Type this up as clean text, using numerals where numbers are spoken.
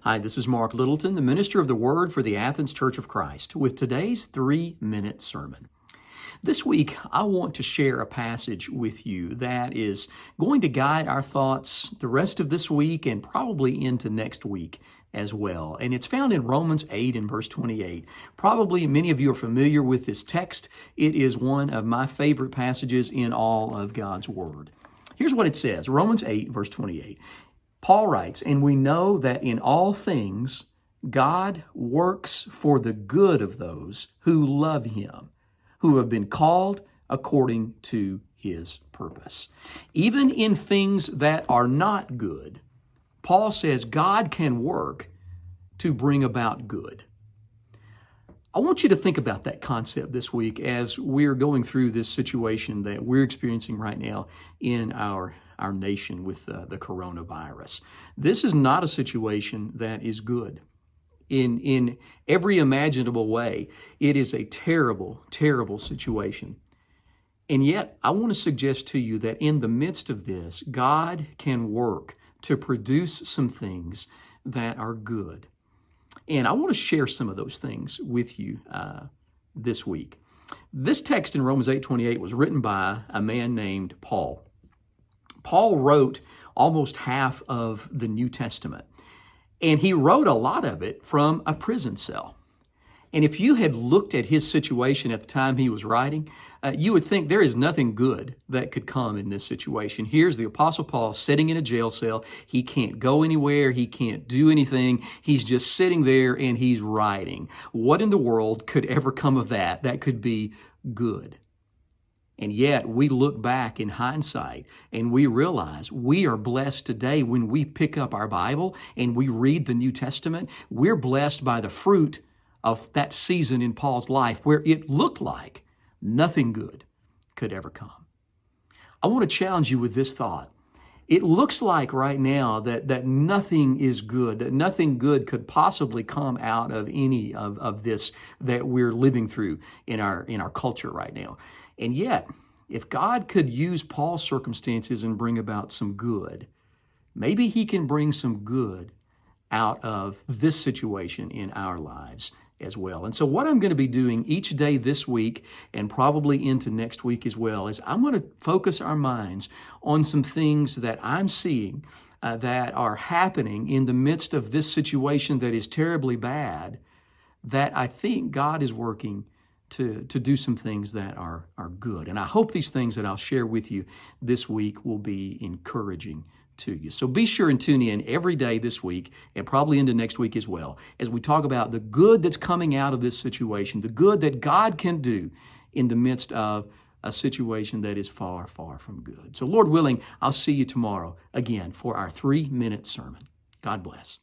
Hi, this is Mark Littleton, the minister of the Word for the Athens Church of Christ, with today's 3-minute sermon. This week, I want to share a passage with you that is going to guide our thoughts the rest of this week and probably into next week as well. And it's found in Romans 8 and verse 28. Probably many of you are familiar with this text. It is one of my favorite passages in all of God's Word. Here's what it says, Romans 8, verse 28. Paul writes, "And we know that in all things God works for the good of those who love Him, who have been called according to His purpose." Even in things that are not good, Paul says God can work to bring about good. I want you to think about that concept this week as we're going through this situation that we're experiencing right now in our nation with the coronavirus. This is not a situation that is good. In every imaginable way, it is a terrible, terrible situation. And yet, I want to suggest to you that in the midst of this, God can work to produce some things that are good. And I want to share some of those things with you this week. This text in Romans 8:28 was written by a man named Paul. Paul wrote almost half of the New Testament, and he wrote a lot of it from a prison cell. And if you had looked at his situation at the time he was writing, you would think there is nothing good that could come in this situation. Here's the Apostle Paul sitting in a jail cell. He can't go anywhere. He can't do anything. He's just sitting there and he's writing. What in the world could ever come of that that could be good? And yet we look back in hindsight and we realize we are blessed today when we pick up our Bible and we read the New Testament. We're blessed by the fruit of that season in Paul's life where it looked like nothing good could ever come. I want to challenge you with this thought. It looks like right now that nothing is good, that nothing good could possibly come out of any of this that we're living through in our culture right now. And yet, if God could use Paul's circumstances and bring about some good, maybe He can bring some good out of this situation in our lives as well. And so what I'm going to be doing each day this week and probably into next week as well is I'm going to focus our minds on some things that I'm seeing that are happening in the midst of this situation that is terribly bad, that I think God is working to do some things that are good. And I hope these things that I'll share with you this week will be encouraging to you. So be sure and tune in every day this week and probably into next week as well as we talk about the good that's coming out of this situation, the good that God can do in the midst of a situation that is far, far from good. So Lord willing, I'll see you tomorrow again for our 3-minute sermon. God bless.